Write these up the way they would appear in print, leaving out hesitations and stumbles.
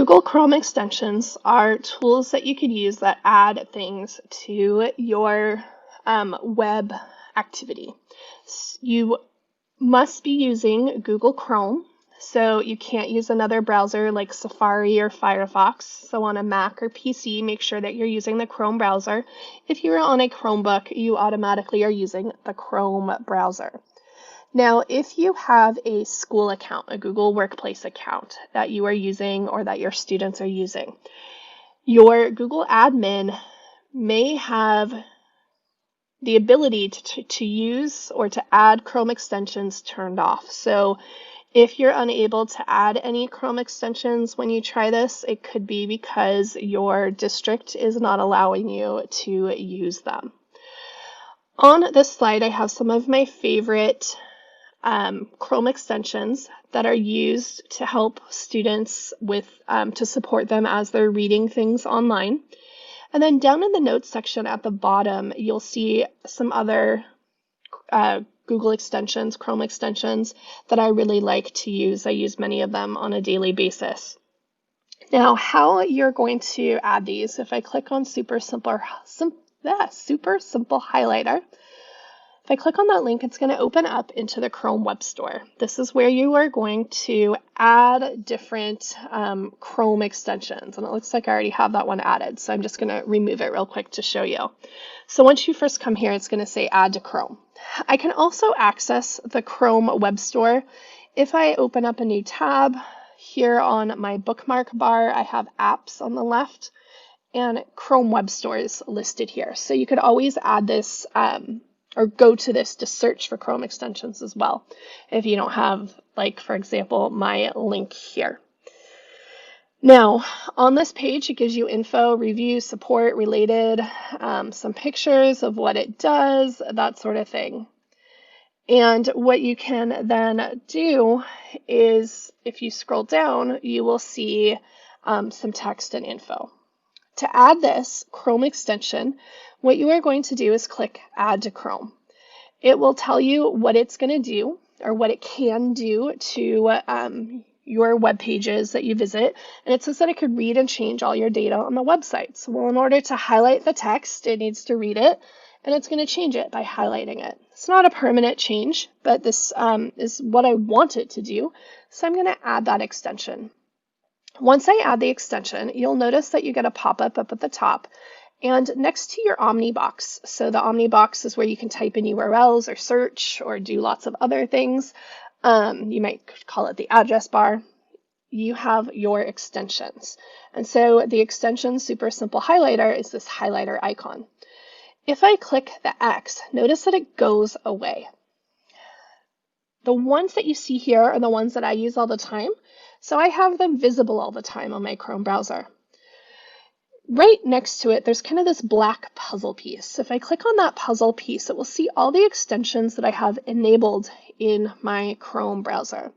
Google Chrome extensions are tools that you could use that add things to your web activity. You must be using Google Chrome, so you can't use another browser like Safari or Firefox. So on a Mac or PC, make sure that you're using the Chrome browser. If you're on a Chromebook, you automatically are using the Chrome browser. Now, if you have a school account, a Google Workplace account that you are using or that your students are using, your Google admin may have the ability to use or to add Chrome extensions turned off. So if you're unable to add any Chrome extensions when you try this, it could be because your district is not allowing you to use them. On this slide, I have some of my favorite Chrome extensions that are used to help students with to support them as they're reading things online. And then down in the notes section at the bottom, you'll see some other Google extensions, Chrome extensions that I really like to use. I use many of them on a daily basis. Now, how you're going to add these, if I click on Super Simple Highlighter, if I click on that link, it's going to open up into the Chrome Web Store. This is where you are going to add different Chrome extensions. And it looks like I already have that one added, so I'm just going to remove it real quick to show you. So once you first come here, it's going to say Add to Chrome. I can also access the Chrome Web Store. If I open up a new tab, here on my bookmark bar, I have Apps on the left, and Chrome Web Store is listed here. So you could always add this or go to this to search for Chrome extensions as well, if you don't have, like, for example, my link here. Now, on this page, it gives you info, review, support, related, some pictures of what it does, that sort of thing. And what you can then do is, if you scroll down, you will see some text and info. To add this Chrome extension, what you are going to do is click Add to Chrome. It will tell you what it's going to do or what it can do to your web pages that you visit. And it says that it could read and change all your data on the website. So, well, in order to highlight the text, it needs to read it, and it's going to change it by highlighting it. It's not a permanent change, but this is what I want it to do. So I'm going to add that extension. Once I add the extension, you'll notice that you get a pop-up up at the top and next to your Omnibox. So the Omnibox is where you can type in URLs or search or do lots of other things. You might call it the address bar. You have your extensions. And so the extension Super Simple Highlighter is this highlighter icon. If I click the X, notice that it goes away. The ones that you see here are the ones that I use all the time. So I have them visible all the time on my Chrome browser. Right next to it, there's kind of this black puzzle piece. If I click on that puzzle piece, it will see all the extensions that I have enabled in my Chrome browser.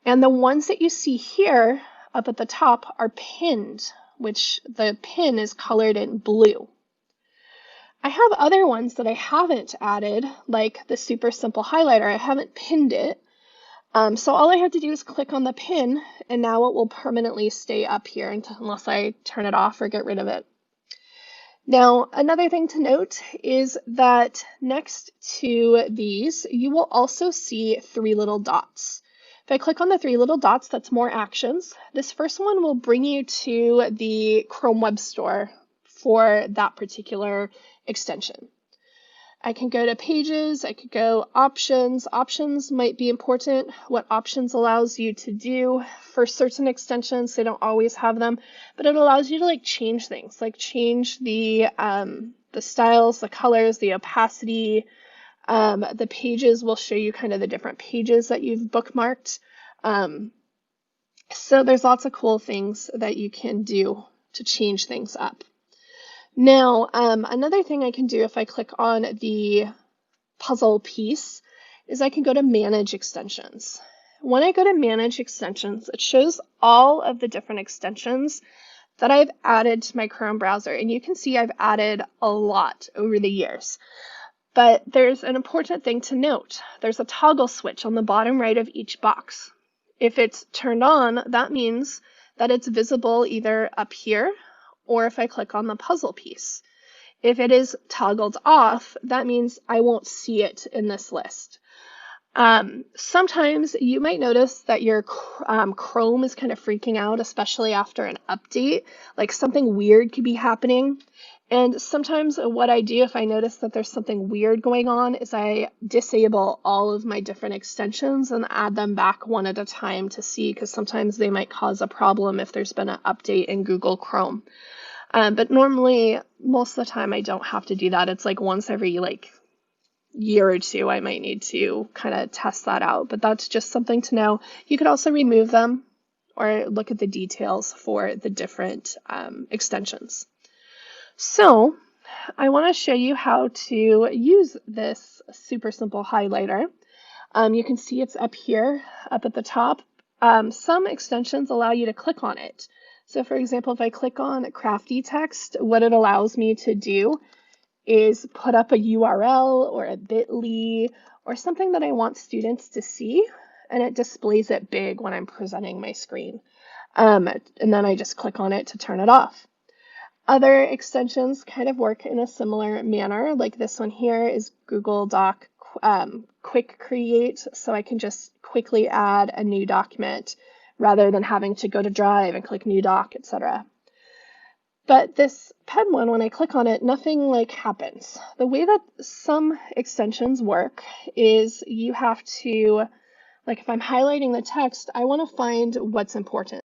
And the ones that you see here up at the top are pinned, which the pin is colored in blue. I have other ones that I haven't added, like the Super Simple Highlighter. I haven't pinned it. So all I have to do is click on the pin, and now it will permanently stay up here unless I turn it off or get rid of it. Now, another thing to note is that next to these, you will also see three little dots. If I click on the three little dots, that's more actions. This first one will bring you to the Chrome Web Store for that particular extension. I can go to pages, I could go options. Options might be important. What options allows you to do for certain extensions, they don't always have them, but it allows you to change things, like change the styles, the colors, the opacity. The pages will show you kind of the different pages that you've bookmarked. So there's lots of cool things that you can do to change things up. Now, another thing I can do if I click on the puzzle piece is I can go to Manage Extensions. When I go to Manage Extensions, it shows all of the different extensions that I've added to my Chrome browser. And you can see I've added a lot over the years. But there's an important thing to note. There's a toggle switch on the bottom right of each box. If it's turned on, that means that it's visible either up here or if I click on the puzzle piece. If it is toggled off, that means I won't see it in this list. Sometimes you might notice that your Chrome is kind of freaking out, especially after an update, like something weird could be happening. And sometimes what I do if I notice that there's something weird going on is I disable all of my different extensions and add them back one at a time to see, because sometimes they might cause a problem if there's been an update in Google Chrome. But normally, most of the time, I don't have to do that. It's like once every year or two, I might need to kind of test that out. But that's just something to know. You could also remove them or look at the details for the different extensions. So I want to show you how to use this super simple highlighter. You can see it's up here, up at the top. Some extensions allow you to click on it. So for example, if I click on Crafty Text, what it allows me to do is put up a URL or a bit.ly or something that I want students to see, and it displays it big when I'm presenting my screen. And then I just click on it to turn it off. Other extensions kind of work in a similar manner, like this one here is Google Doc Quick Create, so I can just quickly add a new document rather than having to go to Drive and click New Doc, etc. But this pen one, when I click on it, nothing like happens. The way that some extensions work is you have to, like if I'm highlighting the text, I want to find what's important.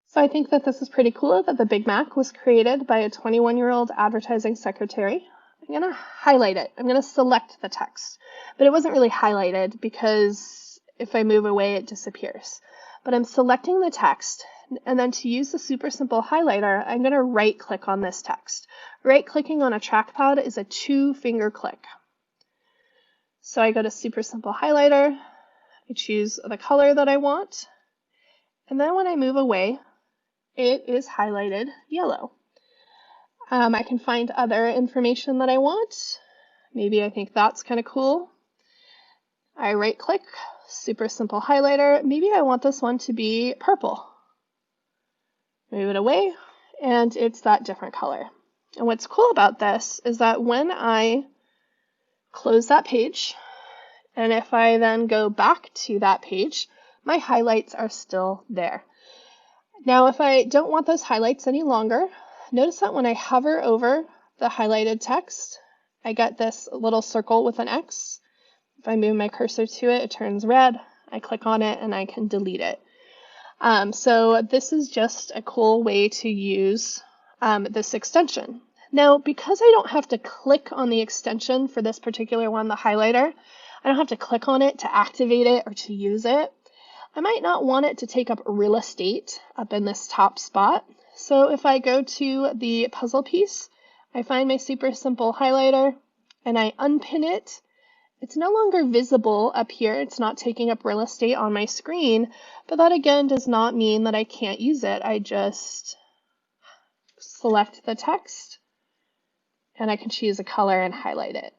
So I think that this is pretty cool that the Big Mac was created by a 21-year-old advertising secretary. I'm going to highlight it. I'm going to select the text. But it wasn't really highlighted because if I move away, it disappears. But I'm selecting the text, and then to use the super simple highlighter, I'm going to right-click on this text. Right-clicking on a trackpad is a 2-finger click. So I go to super simple highlighter, I choose the color that I want, and then when I move away, it is highlighted yellow. I can find other information that I want. Maybe I think that's kind of cool. I right-click, super simple highlighter. Maybe I want this one to be purple. Move it away, and it's that different color. And what's cool about this is that when I close that page, and if I then go back to that page, my highlights are still there. Now, if I don't want those highlights any longer, notice that when I hover over the highlighted text, I get this little circle with an X. If I move my cursor to it, it turns red. I click on it and I can delete it. So this is just a cool way to use this extension. Now, because I don't have to click on the extension for this particular one, the highlighter, I don't have to click on it to activate it or to use it. I might not want it to take up real estate up in this top spot. So if I go to the puzzle piece, I find my super simple highlighter and I unpin it. It's no longer visible up here. It's not taking up real estate on my screen, but that again does not mean that I can't use it. I just select the text and I can choose a color and highlight it.